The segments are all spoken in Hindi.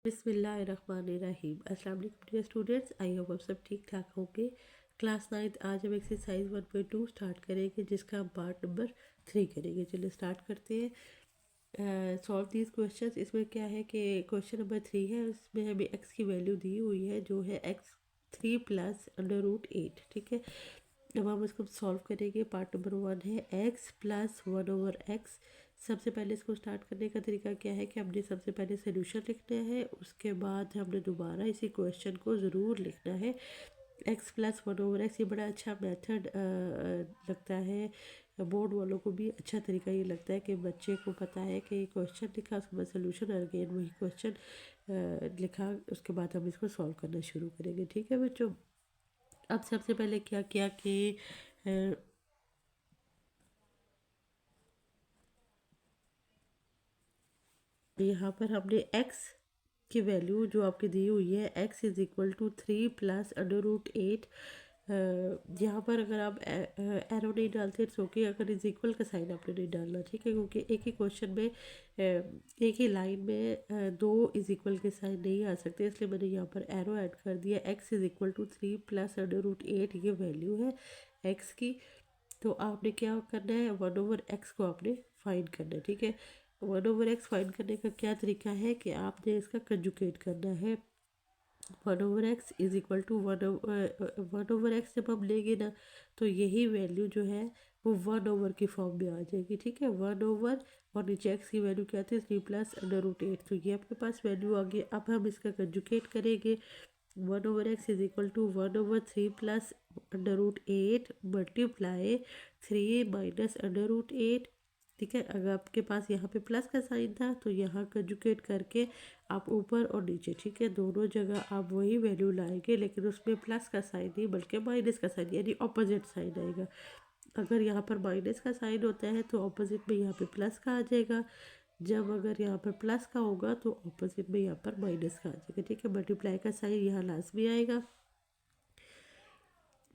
बिस्मिल्लाहिर्रहमानिर्रहीम। अस्सलाम वालेकुम डियर स्टूडेंट्स, आई होप आप सब ठीक ठाक होंगे। क्लास 9 आज हम एक्सरसाइज 1.2 स्टार्ट करेंगे, जिसका हम पार्ट नंबर 3 करेंगे। चलिए स्टार्ट करते हैं। Solve these questions. इसमें क्या है कि क्वेश्चन नंबर 3 है, उसमें हमें एक्स की वैल्यू दी हुई है जो है x3 प्लस अंडर रूट 8। ठीक है, अब हम इसको सॉल्व करेंगे। पार्ट नंबर 1 है x प्लस 1/x। सबसे पहले इसको स्टार्ट करने का तरीका क्या है कि हमने सबसे पहले सोल्यूशन लिखना है, उसके बाद हमने दोबारा इसी क्वेश्चन को ज़रूर लिखना है। x प्लस 1/x ये बड़ा अच्छा मेथड लगता है, बोर्ड वालों को भी अच्छा तरीका ये लगता है कि बच्चे को पता है कि क्वेश्चन लिखा, उसके बाद सोल्यूशन और अगेन वही क्वेश्चन लिखा, उसके बाद हम इसको सॉल्व करना शुरू करेंगे। ठीक है बच्चों, अब सबसे पहले क्या किया कि यहाँ पर हमने x की वैल्यू जो आपकी दी हुई है x is equal to 3 plus under root 8। यहाँ पर अगर आप एरो नहीं डालते इट्स ओके, अगर इज इक्वल का साइन आपने नहीं डालना। ठीक है, क्योंकि एक ही क्वेश्चन में एक ही लाइन में दो इज इक्वल के साइन नहीं आ सकते, इसलिए मैंने यहाँ पर एरो ऐड कर दिया। x is equal to 3 plus under root 8 ये वैल्यू है x की। तो आपने क्या करना है, 1/x को आपने फाइंड करना है। ठीक है, 1/x फाइंड करने का क्या तरीका है कि आपने इसका कंजुकेट करना है। 1/x is equal to 1/x जब हम लेंगे ना, तो यही वैल्यू जो है वो 1/, की फॉर्म में आ जाएगी। ठीक है, 1/, और नीचे x की वैल्यू क्या थी, 3 प्लस अंडर रूट 8। तो ये आपके पास वैल्यू आ गई। अब हम इसका कंजुकेट करेंगे। 1/x is equal to 1/3 plus under root 8 multiply 3 minus under root 8। ठीक है, अगर आपके पास यहाँ पे प्लस का साइन था तो यहाँ कंजुकेट करके आप ऊपर और नीचे, ठीक है, दोनों जगह आप वही वैल्यू लाएंगे, लेकिन उसमें प्लस का साइन नहीं बल्कि माइनस का साइन, यानी ऑपोजिट साइन आएगा। अगर यहाँ पर माइनस का साइन होता है तो ऑपोजिट में यहाँ पे प्लस का आ जाएगा। जब अगर यहाँ पर प्लस का होगा तो ऑपोजिट में यहाँ पर माइनस का आ जाएगा। ठीक है, मल्टीप्लाई का साइन यहाँ लाजमी आएगा।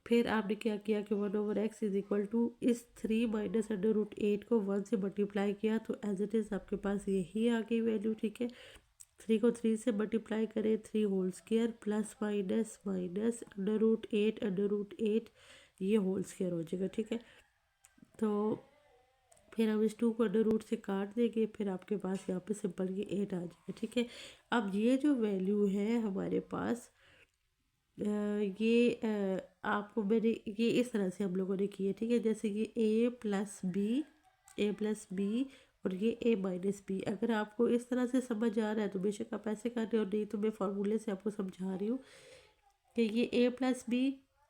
फिर आपने क्या किया कि 1/x इज इक्वल टू इस 3 माइनस अंडर रूट 8 को 1 से मल्टीप्लाई किया, तो एज इट इज़ आपके पास यही आ गई वैल्यू। ठीक है, 3 को 3 से मल्टीप्लाई करें, 3 whole square plus minus minus under root 8 ये होल स्क्वायर हो जाएगा। ठीक है, तो फिर हम इस 2 को अंडर रूट से काट देंगे, फिर आपके पास यहाँ पे सिंपल ये 8 आ जाएगा। ठीक है, अब ये जो वैल्यू है हमारे पास आपको मैंने ये इस तरह से हम लोगों ने किए। ठीक है, जैसे ये a प्लस बी और ये a-b। अगर आपको इस तरह से समझ आ रहा है तो बेशक आप ऐसे कर रहे हो, नहीं तो मैं फार्मूले से आपको समझा रही हूँ कि ये a+b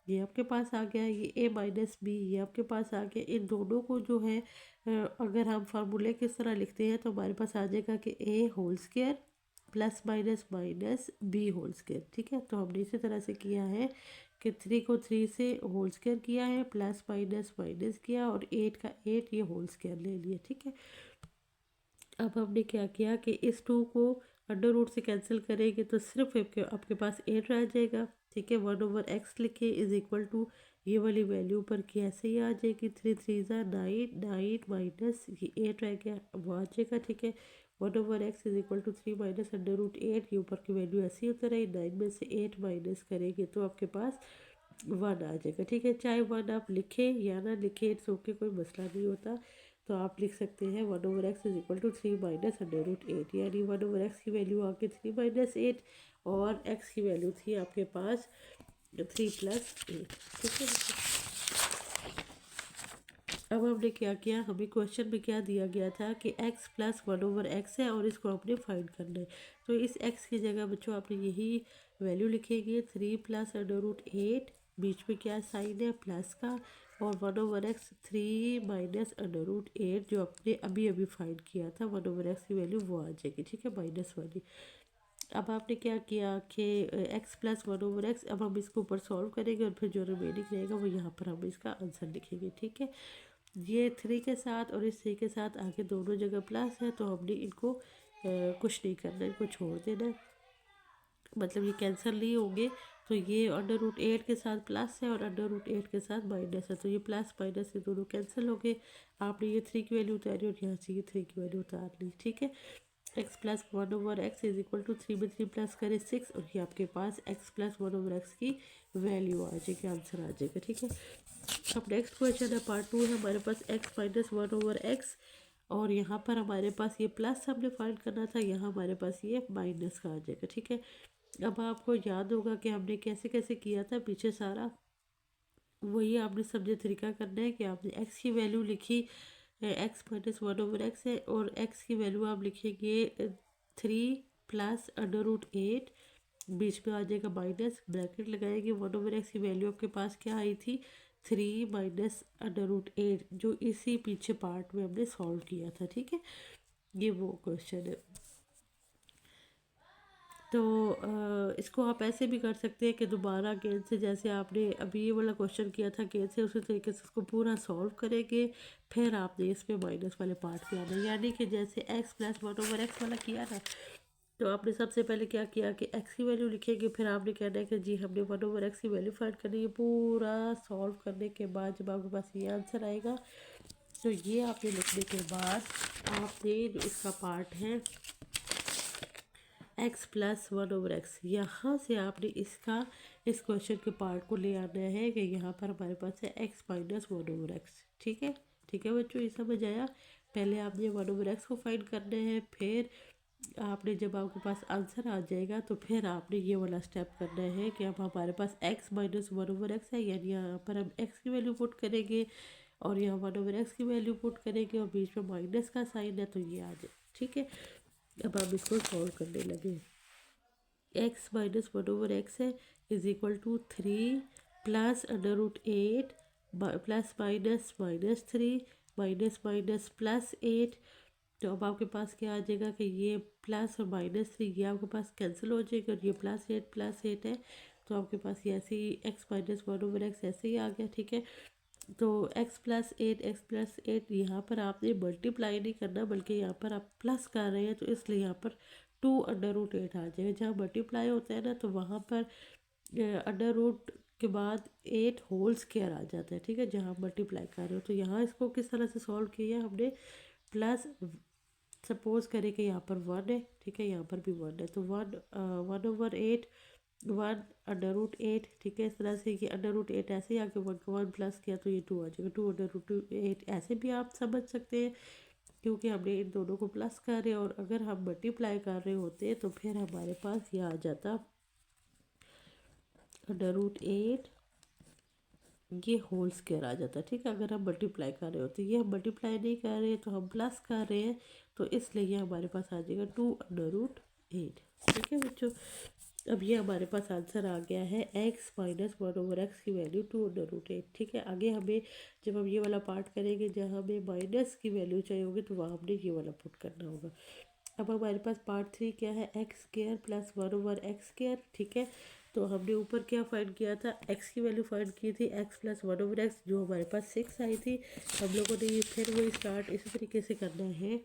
ये आपके पास आ गया, ये a-b ये आपके पास आ गया। इन दोनों को जो है अगर हम फार्मूले किस तरह लिखते हैं तो हमारे पास आ जाएगा कि a whole square plus minus minus B whole square. ठीक है, तो हमने इसी तरह से किया है कि 3 को 3 से होल स्क्वायर किया है, प्लस माइनस माइनस किया, और 8 का 8 ये होल स्क्वायर ले लिया। ठीक है, अब हमने क्या किया कि इस 2 को अंडर रूट से कैंसिल करेंगे तो सिर्फ आपके पास 8 रह जाएगा। ठीक है, 1/x लिखे इज इक्वल टू ये वाली वैल्यू पर कैसे ही आ जाएगी, 3 3 9 9 माइनस ये 8 रह गया, वो आ जाएगा। ठीक है, 1/x is equal to 3 minus under root 8, ये ऊपर की वैल्यू ऐसी होती रही, 9 में से 8 माइनस करेंगे तो आपके पास 1 आ जाएगा। ठीक है, चाहे 1 आप लिखें या ना लिखें इट्स ओके, कोई मसला नहीं होता। तो आप लिख सकते हैं 1/x is equal to 3 minus under root 8, यानी 1/x की वैल्यू आके 3 माइनस 8 और x की वैल्यू थी आपके पास 3 प्लस 8। ठीक है, अब हमने क्या किया, हमें क्वेश्चन में क्या दिया गया था कि x प्लस 1/x है और इसको आपने फाइंड करना है। तो इस x की जगह बच्चों आपने यही वैल्यू लिखेंगे, 3 प्लस अंडर रूट 8, बीच में क्या साइन है प्लस का, और 1/x 3 माइनस अंडर रूट 8 जो आपने अभी अभी फाइंड किया था 1/x की वैल्यू वो आ जाएगी। ठीक है, माइनस वाली। अब आपने क्या किया कि x प्लस 1/x, अब हम इसको ऊपर सॉल्व करेंगे और फिर जो रिमेनिंग रहेगा वो यहाँ पर हम इसका आंसर लिखेंगे। ठीक है, ये 3 के साथ और इस 3 के साथ आगे दोनों जगह प्लस है, तो हमने इनको कुछ नहीं करना, इनको छोड़ देना, मतलब ये कैंसिल नहीं होंगे। तो ये अंडर रूट 8 के साथ प्लस है और अंडर रूट 8 के साथ माइनस है, तो ये प्लस माइनस ये दोनों कैंसिल हो गए। आपने ये 3 की वैल्यू उतारी और यहाँ से ये 3 की वैल्यू उतार ली। ठीक है, x plus one over x is equal to 3 में 3 प्लस करें 6 और ये आपके पास x plus one over x की वैल्यू आ जाएगी, आंसर आ जाएगा। ठीक है, अब नेक्स्ट क्वेश्चन है पार्ट 2 है हमारे पास x minus one over x और यहाँ पर हमारे पास ये प्लस हमने फाइंड करना था, यहाँ हमारे पास ये माइनस का आ जाएगा। ठीक है, अब आपको याद होगा कि हमने कैसे कैसे किया था पीछे सारा, वही आपने समझे तरीका करना है कि आपने एक्स की वैल्यू लिखी x minus one over x है और एक्स की वैल्यू आप लिखेंगे 3 प्लस अंडर रूट 8, बीच में आ जाएगा माइनस, ब्रैकेट लगाएंगे, वन ओवर एक्स की वैल्यू आपके पास क्या आई थी 3 माइनस अंडर रूट 8, जो इसी पीछे पार्ट में हमने सॉल्व किया था। ठीक है, ये वो क्वेश्चन है। तो इसको आप ऐसे भी कर सकते हैं कि दोबारा गेंद से, जैसे आपने अभी ये वाला क्वेश्चन किया था गेंद से, उसी तरीके से उसको पूरा सॉल्व करेंगे, फिर आपने इसमें माइनस वाले पार्ट पे आना, यानी कि जैसे x plus one over x वाला किया ना, तो आपने सबसे पहले क्या किया कि एक्स की वैल्यू लिखेंगे, फिर आपने कहना है कि जी हमने वन ओवर एक्स की वैल्यू फाइंड करनी है। पूरा सॉल्व करने के बाद जब आपके पास ये आंसर आएगा, तो ये आपने लिखने के बाद आपने जो इसका पार्ट है x plus one over x, यहाँ से आपने इसका इस क्वेश्चन के पार्ट को ले आना है कि यहाँ पर हमारे पास है x minus one over x. ठीक है, ठीक है बच्चों, ये समझ आया। पहले आपने वन ओवर एक्स को फाइंड करना है, फिर आपने जब आपके पास आंसर आ जाएगा तो फिर आपने ये वाला स्टेप करना है कि अब हमारे पास x minus one over x है, यानी यहाँ पर हम एक्स की वैल्यू पुट करेंगे और यहाँ वन ओवर एक्स की वैल्यू पुट करेंगे और बीच में माइनस का साइन है, तो ये आ जाए। ठीक है, अब हम इसको सॉल्व करने लगे। X minus one over x है is equal to 3 plus under root 8 plus minus minus 3 minus minus plus 8, तो अब आपके पास क्या आ जाएगा कि ये प्लस और माइनस 3 ये आपके पास कैंसिल हो जाएगा और ये प्लस एट है, तो आपके पास ये ऐसे ही x minus one over x ऐसे ही आ गया। ठीक है, तो एक्स प्लस एट यहाँ पर आपने मल्टीप्लाई नहीं करना, बल्कि यहाँ पर आप प्लस कर रहे हैं, तो इसलिए यहाँ पर 2 अंडर रूट 8 आ जाएगा। जहाँ मल्टीप्लाई होता है ना, तो वहाँ पर अंडर रूट के बाद 8 होल स्क्वायर आ जाता है। ठीक है, जहाँ मल्टीप्लाई कर रहे हो, तो यहाँ इसको किस तरह से सॉल्व किया हमने, प्लस सपोज करें कि यहाँ पर 1 है, ठीक है, यहाँ पर भी 1 है, तो 1 ओवर 8 1 अंडर रूट 8। ठीक है, इस तरह से ये अंडर रूट 8 ऐसे ही आके 1 को 1 प्लस किया तो ये 2 आ जाएगा, 2 अंडर रूट 8 ऐसे भी आप समझ सकते हैं, क्योंकि हमने इन दोनों को प्लस कर रहे हैं, और अगर हम मल्टीप्लाई कर रहे होते तो फिर हमारे पास ये आ जाता अंडर रूट 8 ये होल स्क्वायर आ जाता। ठीक है, अगर हम मल्टीप्लाई कर रहे होते, ये हम मल्टीप्लाई नहीं कर रहे तो हम प्लस कर रहे हैं, तो इसलिए ये हमारे पास आ जाएगा 2 अंडर रूट 8। ठीक है बच्चों, अब ये हमारे पास आंसर आ गया है x minus one over x की वैल्यू 2 अंडर रूट 8। ठीक है, आगे हमें जब हम ये वाला पार्ट करेंगे जहाँ हमें माइनस की वैल्यू चाहिए होगी, तो वहाँ हमने ये वाला पुट करना होगा। अब हमारे पास पार्ट 3 क्या है, x square plus one over x square. ठीक है, तो हमने ऊपर क्या फाइंड किया था, एक्स की वैल्यू फाइंड की थी x plus one over x, जो हमारे पास 6 आई थी। हम लोगों ने ये फिर वही स्टार्ट इसी तरीके से करना है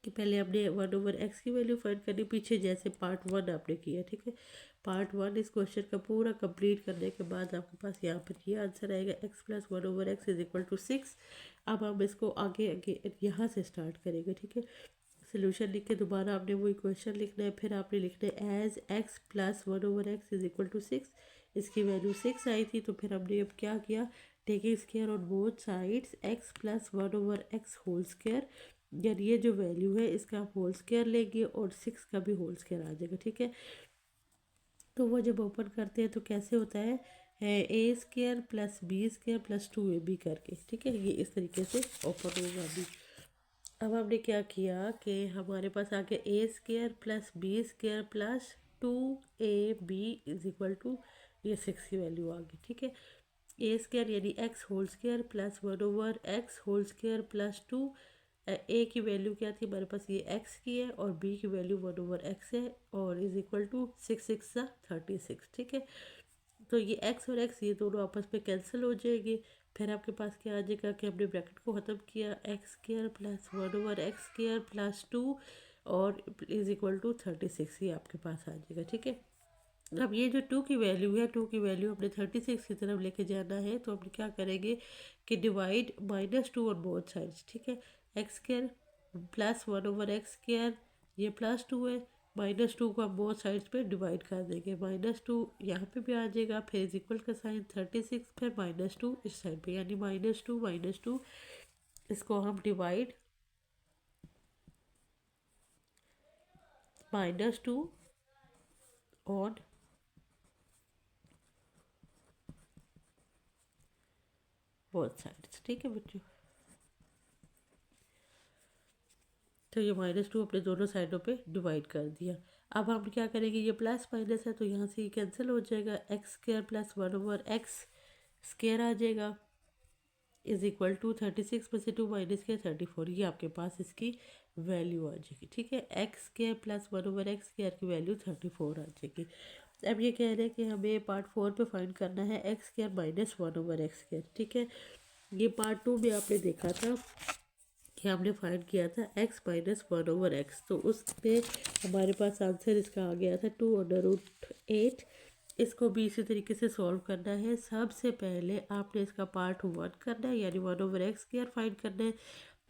कि पहले हमने वन ओवर एक्स की वैल्यू फाइंड करनी, पीछे जैसे पार्ट 1 आपने किया। ठीक है, पार्ट 1 इस क्वेश्चन का पूरा कंप्लीट करने के बाद आपके पास यहाँ पर ये आंसर आएगा X plus one over x is equal to 6। अब हम इसको आगे आगे यहाँ से स्टार्ट करेंगे। ठीक है, सोल्यूशन लिख के दोबारा आपने वही क्वेश्चन लिखना है, फिर आपने लिखना है as X plus one over x is equal to 6, इसकी वैल्यू 6 आई थी, तो फिर हमने अब क्या किया, taking square on both sides X plus one over x whole square, यानी ये जो वैल्यू है इसका आप होल स्क्वायर लेंगे और 6 का भी होल स्क्वायर आ जाएगा। ठीक है, तो वो जब ओपन करते हैं तो कैसे होता है A square plus B square plus 2ab करके। ठीक है, ये इस तरीके से ओपन होगा अभी। अब हमने क्या किया कि हमारे पास आ गया A square plus B square plus 2ab is equal to ये 6 की वैल्यू आ गई। ठीक है, ए स्क्वायर यानी x whole square plus one over x whole square plus 2, A की वैल्यू क्या थी हमारे पास, ये एक्स की है, और बी की वैल्यू वन ओवर एक्स है, और इज इक्वल टू 6 6 36। ठीक है, तो ये एक्स और एक्स ये दोनों आपस में कैंसिल हो जाएंगे, फिर आपके पास क्या आ जाएगा कि हमने ब्रैकेट को ख़त्म किया, x square plus one over x square plus 2 और इज इक्वल टू 36, ये आपके पास आ जाएगा। ठीक है, अब ये जो 2 की वैल्यू है, 2 की वैल्यू हमने 36 की तरफ लेके जाना है, तो हम क्या करेंगे कि डिवाइड -2 ऑन बोथ साइड्स। ठीक है, x square plus one over x square ये +2 है, -2 को हम बोथ साइड्स पे डिवाइड कर देंगे। -2 यहाँ पे भी आ जाएगा, फिर इज इक्वल का साइन 36, फिर -2 इस साइड पे, यानी -2 इसको हम डिवाइड -2 ऑन बोथ साइड्स। ठीक है बच्चों, तो ये -2 अपने दोनों साइडों पे डिवाइड कर दिया। अब हम क्या करेंगे, ये प्लस माइनस है तो यहाँ से ये कैंसिल हो जाएगा, x² + 1/x² आ जाएगा, इज इक्वल टू 36 में से 2 माइनस के 34। ये आपके पास इसकी वैल्यू आ जाएगी। ठीक है, x² + 1/x² की वैल्यू 34 आ जाएगी। अब ये कह रहे हैं कि हमें पार्ट 4 पे फाइंड करना है x² - 1/x²। ठीक है, ये पार्ट 2 में आपने देखा था कि हमने फाइंड किया था x - 1/x, तो उस पे हमारे पास आंसर इसका आ गया था 2√8। इसको भी इसी तरीके से सॉल्व करना है। सबसे पहले आपने इसका पार्ट 1 करना है, यानी 1/x² फाइंड करना है।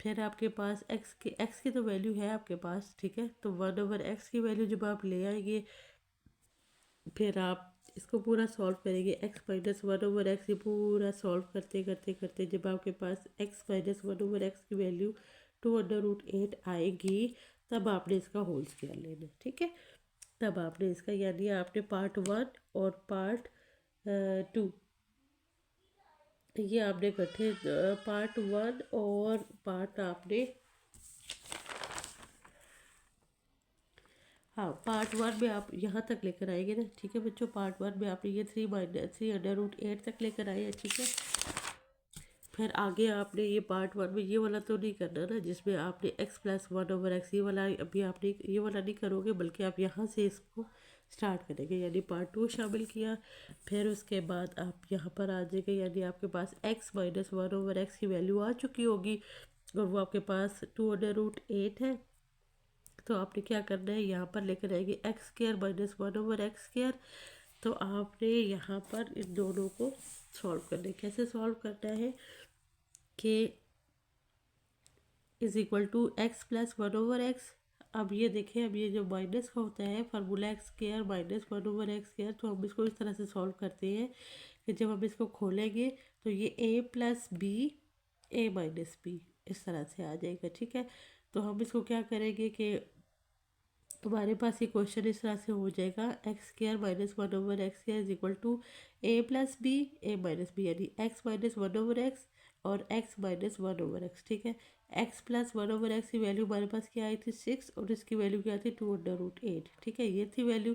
फिर आपके पास x की तो वैल्यू है आपके पास, ठीक है, तो 1/x की वैल्यू जब आप ले आएंगे, फिर आप इसको पूरा सॉल्व करेंगे, x - 1/x, ये पूरा सॉल्व करते करते करते जब आपके पास x - 1/x की वैल्यू 2√8 आएगी, तब आपने इसका होल स्क्वायर लेना है। ठीक है, तब आपने इसका, यानी आपने पार्ट 1 और पार्ट 2, ये आपने इकट्ठे, पार्ट 1 और पार्ट आपने, हाँ, पार्ट 1 में आप यहाँ तक लेकर आएंगे ना। ठीक है बच्चों, पार्ट 1 में आपने ये 3√8 तक लेकर आए हैं। ठीक है, फिर आगे आपने ये पार्ट 1 में ये वाला तो नहीं करना ना, जिसमें आपने x + 1/x, ये वाला अभी आपने ये वाला नहीं करोगे, बल्कि आप यहाँ से इसको स्टार्ट करेंगे, यानी पार्ट 2 शामिल किया। फिर उसके बाद आप यहाँ पर आ जाएंगे, यानी आपके पास x - 1/x की वैल्यू आ चुकी होगी, और वो आपके पास 2√8 है। तो आपने क्या करना है, यहाँ पर लेकर आएंगे x² - 1/x²। तो आपने यहाँ पर इन दोनों को सॉल्व करना है। कैसे सॉल्व करना है कि is equal to x + 1/x। अब ये देखें, अब ये जो माइनस का होता है फार्मूला x² - 1/x², तो हम इसको इस तरह से सॉल्व करते हैं कि जब हम इसको खोलेंगे तो ये a + b a - b इस तरह से आ जाएगा। ठीक है, तो हम इसको क्या करेंगे कि तुम्हारे पास ये क्वेश्चन इस तरह से हो जाएगा, x² - 1/x² is equal to a + b a - b, यानी x - 1/x और x - 1/x। ठीक है, x + 1/x की वैल्यू हमारे पास क्या आई थी 6, और इसकी वैल्यू क्या थी 2√8। ठीक है, ये थी वैल्यू।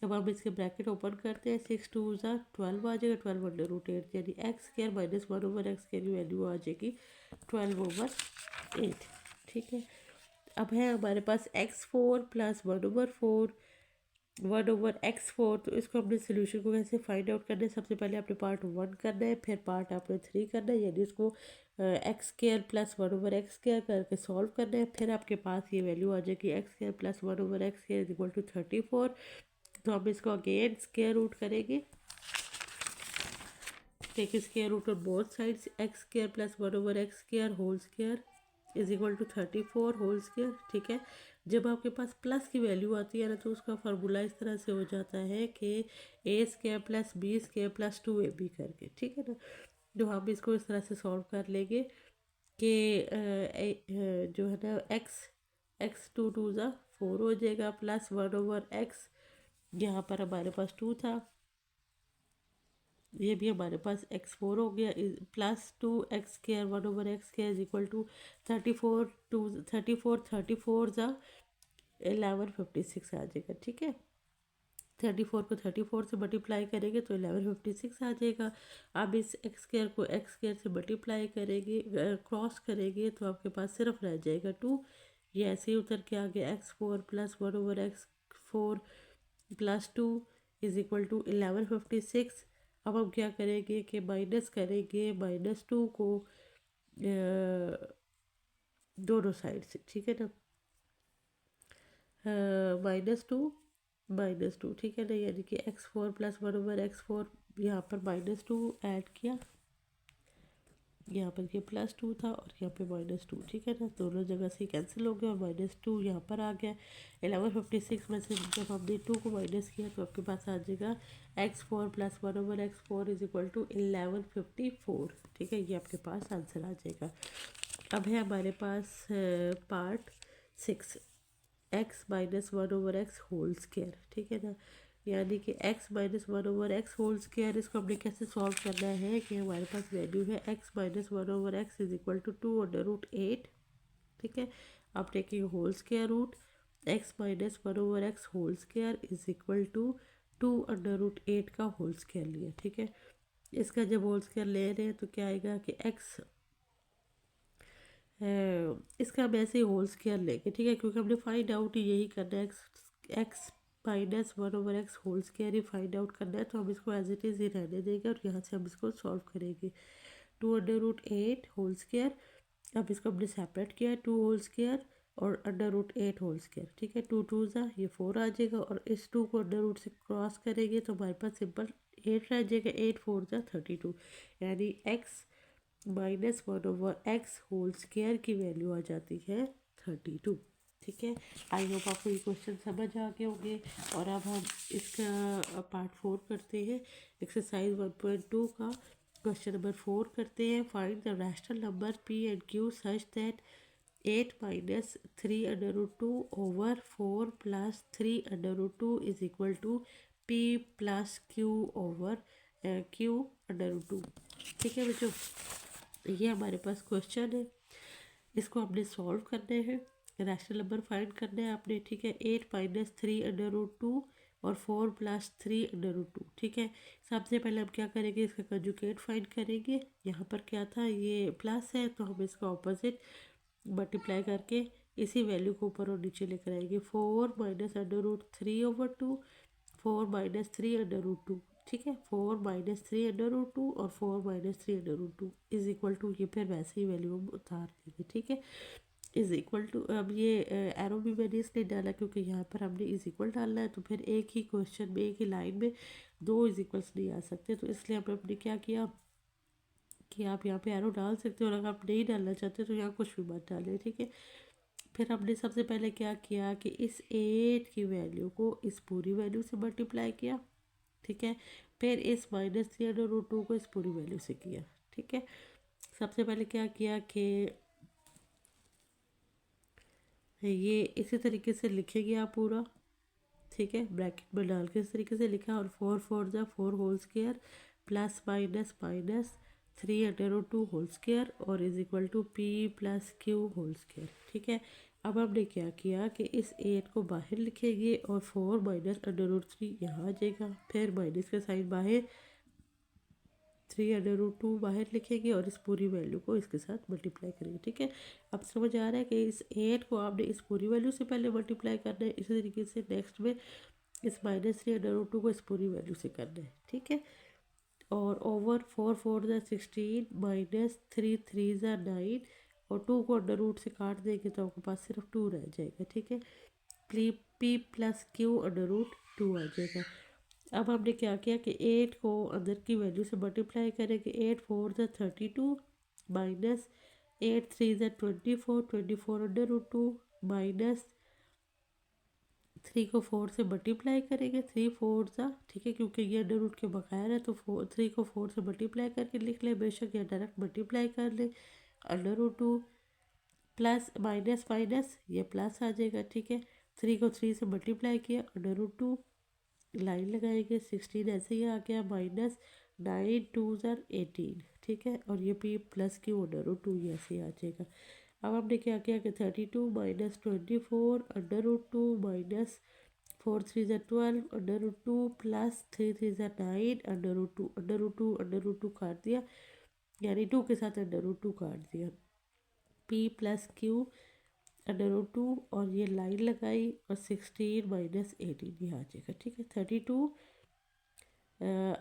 अब हम इसके ब्रैकेट ओपन करते हैं, 6 2 12 आ जाएगा, 12/8, यानी x² - 1/x की वैल्यू आ जाएगी 12/8। ठीक है, अब है हमारे पास x4 + 1/4 1/x4, तो इसको अपने सोल्यूशन को कैसे फाइंड आउट करना है। सबसे पहले आपने पार्ट 1 करना है, फिर पार्ट आपने 3 करना है, यानी इसको x² + 1/x² करके सॉल्व करना है। फिर आपके पास ये वैल्यू आ जाएगी x² + 1/x² is equal to 34। तो हम इसको अगेन स्क्वायर रूट करेंगे, take square root on both sides, x² + 1/x² whole square is equal to 34 whole square. ठीक है, जब आपके पास प्लस की वैल्यू आती है ना, तो उसका फार्मूला इस तरह से हो जाता है कि a² + b² + 2ab करके। ठीक है ना, तो हम इसको इस तरह से सॉल्व कर लेंगे कि जो है ना x 2 2 4 हो जाएगा, प्लस 1/x, यहाँ पर हमारे पास 2 था, ये भी हमारे पास x4 हो गया, plus 2x² 1/x² is equal to 34 34 1156 आ जाएगा। ठीक है, 34 को 34 से मल्टीप्लाई करेंगे तो 1156 आ जाएगा। अब इस x² को x² से मल्टीप्लाई करेंगे, क्रॉस करेंगे, तो आपके पास सिर्फ रह जाएगा 2। ये ऐसे ही उतर के आ गया x4 + 1/x4 + 2 is equal to 1156। अब हम क्या करेंगे कि माइनस करेंगे -2 को दोनों साइड से। ठीक है ना, -2 ठीक है ना, यानी कि x4 + 1/x4, यहाँ पर -2 ऐड किया, यहाँ पर ये +2 था और यहाँ पे -2, ठीक है ना, दोनों जगह से कैंसिल हो गया और -2 यहाँ पर आ गया। 1156 में से जब हमने 2 को माइनस किया तो आपके पास आ जाएगा x4 + 1/x4 = 1154, ठीक है, ये आपके पास आंसर आ जाएगा। अब है हमारे पास part 6, x - 1/x whole square, ठीक है ना, यानी कि x - 1/x होल स्क्वायर, इसको हमने कैसे सॉल्व करना है कि हमारे पास वैल्यू है x - 1/x = 2√8, ठीक है। आप taking whole square root, x - 1/x whole square = 2√8 का होल स्क्वायर लिया, ठीक है। इसका जब होल स्क्वायर ले रहे हैं तो क्या आएगा कि x इसका हम ऐसे ही होल स्क्वायर लेंगे, ठीक है, क्योंकि हमने फाइंड आउट यही करना है, x - 1/x होल स्क्वायर ही फाइंड आउट करना है, तो हम इसको एज इट इज़ ही रहने देंगे और यहाँ से हम इसको सॉल्व करेंगे। 2√8 होल स्क्वायर, अब इसको हमने सेपरेट किया है, 2 होल स्क्वायर और √8 होल स्क्वायर, ठीक है, 2 2 ज़ा ये 4 आ जाएगा और इस 2 को अंडर रूट से क्रॉस करेंगे तो हमारे पास सिंपल 8 रह जाएगा, 8 4 ज़ा 32, यानी x - 1/x होल स्क्वायर की वैल्यू आ जाती है 32, ठीक है। आई होप आपको ये क्वेश्चन समझ आ गए होंगे। और अब हम इसका पार्ट 4 करते हैं, एक्सरसाइज 1.2 का क्वेश्चन नंबर 4 करते हैं। Find the rational number p and q such that 8 - 3√2 over 4 + 3√2 = p + q over q√2, ठीक है बच्चों, ये हमारे पास क्वेश्चन है, इसको हमने सॉल्व करने हैं, रैशनल नंबर फाइंड करना है आपने, ठीक है। 8 - 3√2 और 4 + 3√2, ठीक है। सबसे पहले हम क्या करेंगे, इसका कंजुगेट फाइंड करेंगे। यहाँ पर क्या था, ये प्लस है तो हम इसका ऑपोजिट मल्टीप्लाई करके इसी वैल्यू को ऊपर और नीचे लेकर आएंगे। 4 - √3/2, 4 - 3√2, ठीक है, 4 - 3√2 और 4 - 3√2 = ये फिर वैसे ही वैल्यू हम उतार देंगे, ठीक है, अब ये एरो भी मैंने इसलिए डाला क्योंकि यहाँ पर हमने = डालना है, तो फिर एक ही क्वेश्चन में एक ही लाइन में 2 इक्वल्स नहीं आ सकते, तो इसलिए हमने क्या किया कि आप यहाँ पे एरो डाल सकते हो और अगर आप नहीं डालना चाहते तो यहाँ कुछ भी मत डालें, ठीक है। फिर हमने सबसे पहले क्या किया कि इस 8 की वैल्यू को इस पूरी वैल्यू से मल्टीप्लाई किया, ठीक है, फिर इस -3√2 को इस पूरी वैल्यू से किया, ठीक है। सबसे पहले क्या किया कि ये इसी तरीके से लिखेंगे आप पूरा, ठीक है, ब्रैकेट में डाल के इस तरीके से लिखा, और 4 4 ज़ा 4 whole square plus minus minus 3√2 whole square और = p + q होल स्क्वायर, ठीक है। अब हमने क्या किया कि इस 8 को बाहर लिखेंगे और 4 - √3 यहाँ आ जाएगा, फिर माइनस का साइन बाहर, 3√2 बाहर लिखेंगे और इस पूरी वैल्यू को इसके साथ मल्टीप्लाई करेंगे, ठीक है। अब समझ आ रहा है कि इस 8 को आपने इस पूरी वैल्यू से पहले मल्टीप्लाई करना है, इसी तरीके से नेक्स्ट में इस -3√2 को इस पूरी वैल्यू से करना है, ठीक है। और ओवर 4 4 ज़ा 16 -3 3 ज़ा 9 और 2 को अंडर रूट से काट देंगे तो आपके पास सिर्फ 2 रह जाएगा, ठीक है। p + q √2 आ जाएगा। अब हमने क्या किया कि 8 को अंदर की वैल्यू से मल्टीप्लाई करेंगे, 8 4 ज़ा 32 -8 3 ज़ा 24 24 √2 -3 को 4 से मल्टीप्लाई करेंगे, 3 4 ज़ा, ठीक है, क्योंकि ये अंडर रूट के बगैर है तो 3 को 4 से मल्टीप्लाई करके लिख ले, बेशक या डायरेक्ट मल्टीप्लाई कर ले, √2 प्लस माइनस माइनस ये प्लस आ जाएगा, ठीक है। 3 को 3 से मल्टीप्लाई किया, √2 लाइन लगाएंगे, 16 ऐसे ही आ गया, -9 2 ज़ा 18, ठीक है, और ये p + q √2 ये ऐसे ही आ जाएगा। अब हमने क्या किया कि 32 - 24 √2 -4 3 ज़ा 12 √2 प्लस 3 3 ज़ा 9 √2 काट दिया, यानी 2 के साथ √2 काट दिया, p + q √2 और ये लाइन लगाई और 16 - 18 ये आ जाएगा, ठीक है, 32।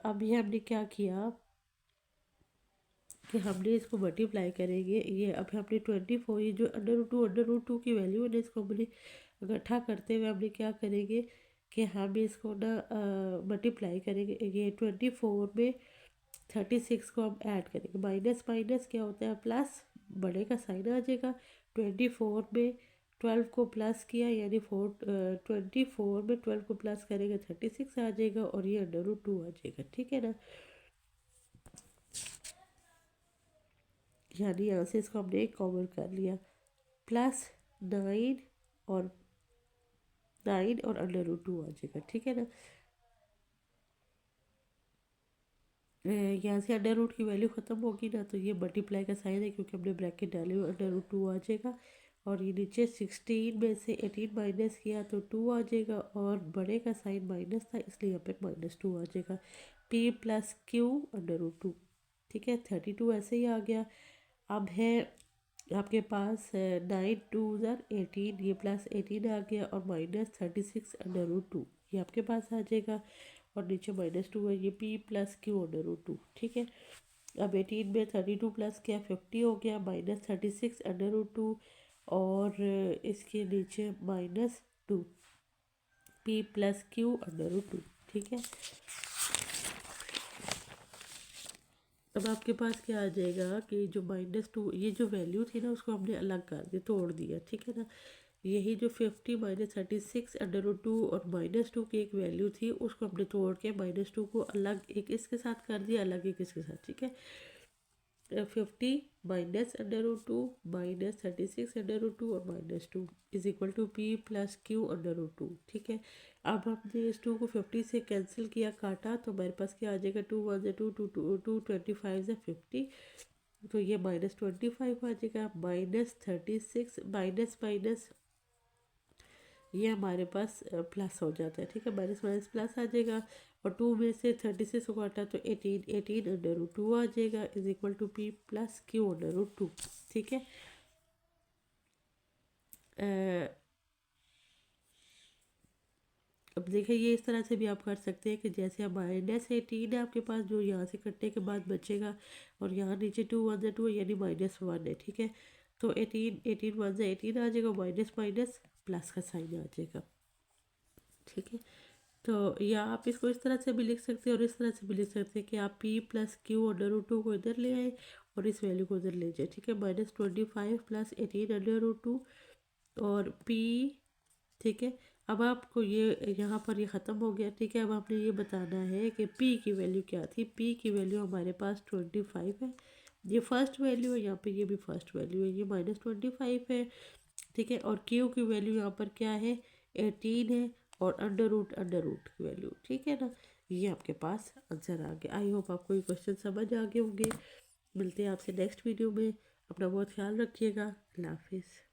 अब ये हमने क्या किया कि हमने इसको मल्टीप्लाई करेंगे, ये अब हमने 24, ये जो √2 की वैल्यू है ना, इसको हमने इकट्ठा करते हुए हमने क्या करेंगे कि हम इसको ना मल्टीप्लाई करेंगे, ये 24 में 36 को हम ऐड करेंगे, माइनस माइनस क्या होता है प्लस, बड़े का साइन आ जाएगा। 24 में 12 को प्लस किया यानी 24 में 12 को प्लस करेंगे 36 आ जाएगा और ये √2 आ जाएगा, ठीक है ना। यानी यहाँ से इसको हमने कॉमन कर लिया, प्लस 9 और 9 और √2 आ जाएगा, ठीक है ना। यहाँ से अंडर रूट की वैल्यू ख़त्म होगी ना, तो ये मल्टीप्लाई का साइन है क्योंकि हमने ब्रैकेट डाले हुए, √2 आ जाएगा। और ये नीचे 16 में से 18 माइनस किया तो 2 आ जाएगा, और बड़े का साइन माइनस था इसलिए यहाँ पे -2 आ जाएगा। p + q √2, ठीक है। 32 ऐसे ही आ गया। अब है आपके पास 9 2 18, ये +18 आ गया और -36 √2 ये आपके पास आ जाएगा, और नीचे -2 है, ये p + q √2, ठीक है। अब 18 में 32 प्लस किया 50 हो गया, -36 √2 और इसके नीचे -2 p + q √2, ठीक है। अब आपके पास क्या आ जाएगा कि जो -2 ये जो वैल्यू थी ना उसको हमने अलग कर दिया, तोड़ दिया, ठीक है ना। यही जो 50 -36 √2 और -2 की एक वैल्यू थी उसको हमने तोड़ के -2 को अलग एक इसके साथ कर दिया, अलग एक इसके साथ, ठीक है। 50 -√2 -36 √2 और -2 = p + q √2, ठीक है। अब हमने इस 2 को 50 से कैंसिल किया, काटा, तो हमारे पास क्या आ जाएगा, 2 1 2 2 2 25 50, तो ये -25 आ जाएगा। -36 माइनस माइनस ये हमारे पास प्लस हो जाता है, ठीक है, माइनस माइनस प्लस आ जाएगा। और 2 में से 36 को काटा तो 18 √2 आ जाएगा, = p + q √2, ठीक है। अब देखिए ये इस तरह से भी आप कर सकते हैं कि जैसे अब -18 है आपके पास, जो यहाँ से कटने के बाद बचेगा, और यहाँ नीचे 2 1 2 यानी -1 है, ठीक है। तो 18 1 18 आ जाएगा, माइनस माइनस प्लस का साइन आ जाएगा, ठीक है। तो या आप इसको इस तरह से भी लिख सकते हैं और इस तरह से भी लिख सकते हैं कि आप p + q √2 को इधर ले आए और इस वैल्यू को इधर ले जाए, ठीक है। -25 + 18 √2 और p, ठीक है। अब आपको ये यहाँ पर ये ख़त्म हो गया, ठीक है। अब आपने ये बताना है कि p की वैल्यू क्या थी। p की वैल्यू हमारे पास 25 है, ये फर्स्ट वैल्यू है, यहाँ पे ये भी फर्स्ट वैल्यू है, ये -25 है, ठीक है। और q की वैल्यू यहाँ पर क्या है, 18 है, और अंडर रूट की वैल्यू, ठीक है ना। ये आपके पास आंसर आ गया। आई होप आपको ये क्वेश्चन समझ आ गए होंगे। मिलते हैं आपसे नेक्स्ट वीडियो में। अपना बहुत ख्याल रखिएगा। अल्लाह हाफिज़।